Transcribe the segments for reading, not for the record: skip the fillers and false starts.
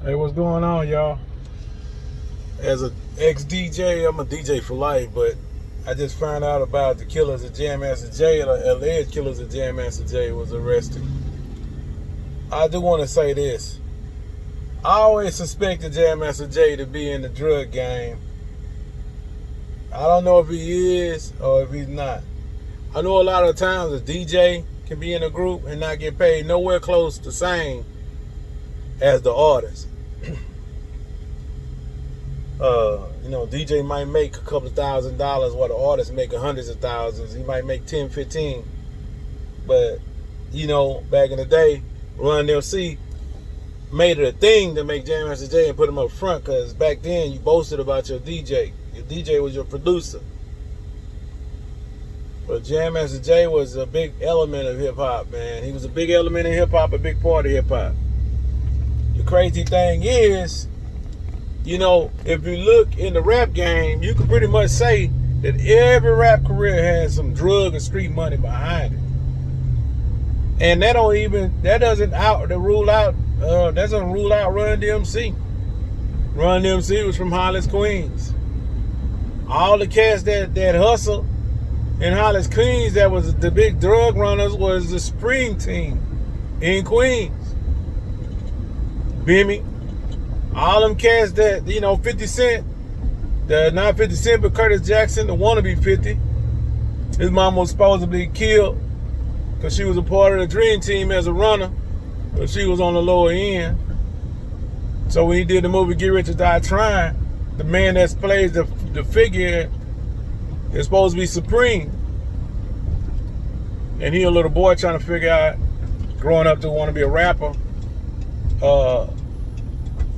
Hey, what's going on, y'all? As an ex-DJ, I'm a DJ for life, but I just found out about the killers of Jam Master Jay, the alleged killers of Jam Master Jay was arrested. I do want to say this. I always suspected Jam Master Jay to be in the drug game. I don't know if he is or if he's not. I know a lot of times a DJ can be in a group and not get paid nowhere close to the same as the artist. DJ might make a couple of $1,000s while the artist make hundreds of thousands. He might make 10, 15. But, back in the day, Run DMC made it a thing to make Jam Master Jay and put him up front, because back then you boasted about your DJ. Your DJ was your producer. But Jam Master Jay was a big element of hip-hop, man. He was a big element in hip-hop, a big part of hip-hop. The crazy thing is, if you look in the rap game, you can pretty much say that every rap career has some drug and street money behind it. And that doesn't rule out Run DMC. Run DMC was from Hollis, Queens. All the cats that hustle in Hollis, Queens, that was the big drug runners, was the Spring Team in Queens. Bimmy. All them cats that, 50 Cent, not 50 Cent, but Curtis Jackson, the wannabe 50. His mom was supposedly killed because she was a part of the Dream Team as a runner, but she was on the lower end. So when he did the movie Get Rich or Die Trying, the man that plays the figure is supposed to be Supreme. And he a little boy trying to figure out, growing up to want to be a rapper,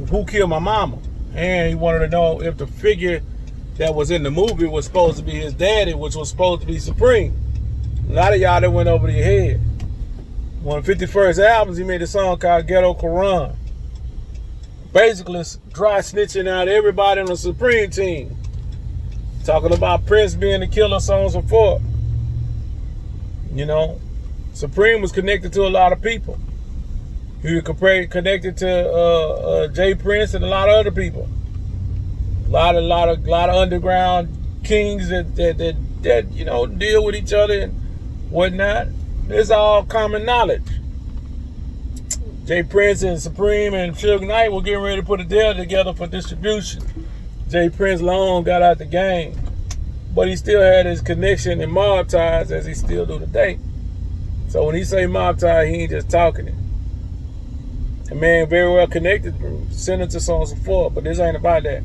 who killed my mama? And he wanted to know if the figure that was in the movie was supposed to be his daddy, which was supposed to be Supreme. A lot of y'all that went over your head. One of 50 first albums, he made a song called Ghetto Quran. Basically, dry snitching out everybody on the Supreme Team. Talking about Prince being the killer, so on and so forth. Supreme was connected to a lot of people. He was connected to Jay Prince and a lot of other people. A lot of underground kings that deal with each other and whatnot. It's all common knowledge. Jay Prince and Supreme and Suge Knight were getting ready to put a deal together for distribution. Jay Prince long got out the game, but he still had his connection and mob ties, as he still do today. So when he say mob tie, he ain't just talking it. A man very well connected, senator, so on and so forth, but this ain't about that.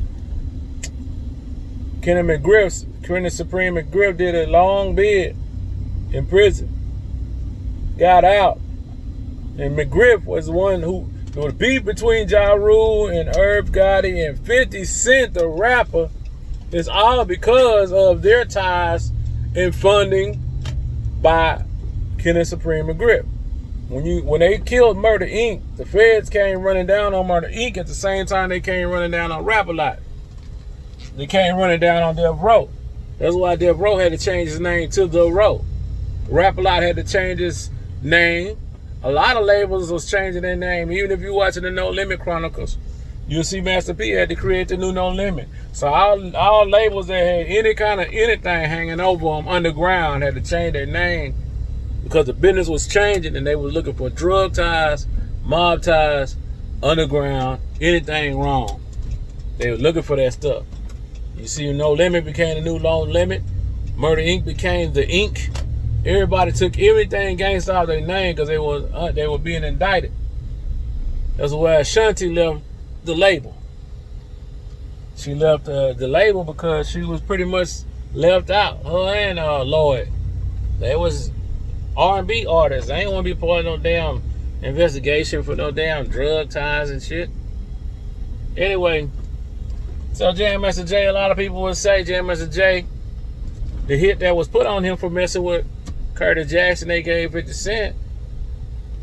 Kenneth Supreme McGriff did a long bid in prison, got out, and McGriff was the one who, the beef between Ja Rule and Irv Gotti and 50 Cent, the rapper, is all because of their ties and funding by Kenneth Supreme McGriff. When they killed Murder Inc., the feds came running down on Murder Inc. at the same time they came running down on Rap-A-Lot. They came running down on Death Row. That's why Death Row had to change his name to The Row. Rap-A-Lot had to change his name. A lot of labels was changing their name. Even if you're watching the No Limit Chronicles, you'll see Master P had to create the new No Limit. So all labels that had any kind of anything hanging over them underground had to change their name, because the business was changing and they were looking for drug ties, mob ties, underground, anything wrong. They were looking for that stuff. You see, No Limit became the new No Limit. Murder Inc. became the Inc. Everybody took everything gangsta out of their name because they were being indicted. That's why Ashanti left the label. She left the label because she was pretty much left out. Her and Lloyd. They was R&B artists. They ain't want to be part of no damn investigation for no damn drug ties and shit. Anyway, so Jam Master Jay, a lot of people would say Jam Master Jay, the hit that was put on him for messing with Curtis Jackson, they gave 50 Cent.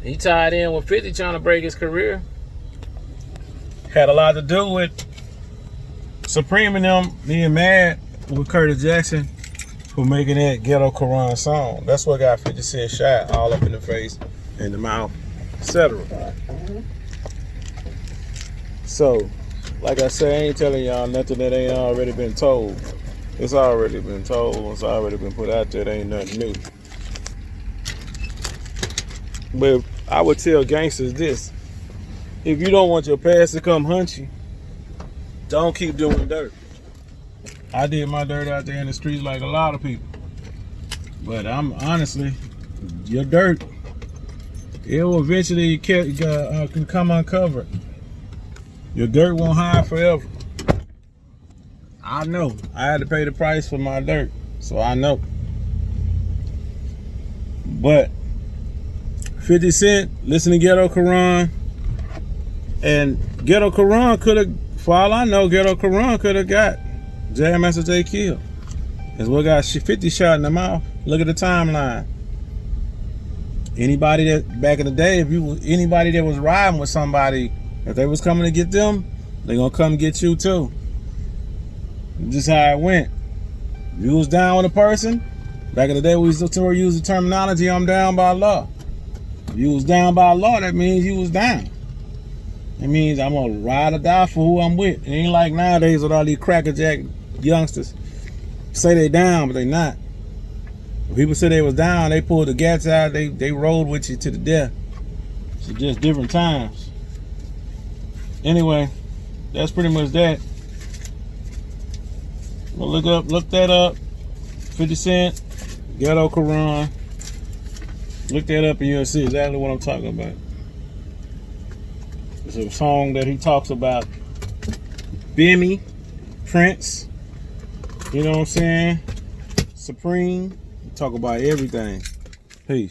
He tied in with 50 trying to break his career. Had a lot to do with Supreme and them being mad with Curtis Jackson for making that Ghetto Quran song. That's what got 50 Cent shot all up in the face, in the mouth, etc. So, like I said, I ain't telling y'all nothing that ain't already been told. It's already been told. It's already been put out there. It ain't nothing new. But I would tell gangsters this. If you don't want your past to come hunt you, don't keep doing dirt. I did my dirt out there in the streets like a lot of people. But I'm honestly, your dirt, it will eventually can come uncovered. Your dirt won't hide forever. I know. I had to pay the price for my dirt, so I know. But 50 Cent, listen to Ghetto Quran, and Ghetto Quran could have, for all I know, Ghetto Quran could have got Jam Master Jay killed. Is what got 50 shot in the mouth. Look at the timeline. Anybody that back in the day, anybody that was riding with somebody, if they was coming to get them, they gonna come get you too. Just how it went. If you was down with a person, back in the day we used to use the terminology, I'm down by law. If you was down by law, that means you was down. It means I'm gonna ride or die for who I'm with. It ain't like nowadays with all these crackerjack youngsters. Say they down, but they not. When people say they was down, they pulled the gats out, they rode with you to the death. It's just different times. Anyway, that's pretty much that. Well, look that up. 50 Cent, Ghetto Quran. Look that up and you'll see exactly what I'm talking about. It's a song that he talks about Bimmy, Prince, you know what I'm saying? Supreme. Talk about everything. Peace.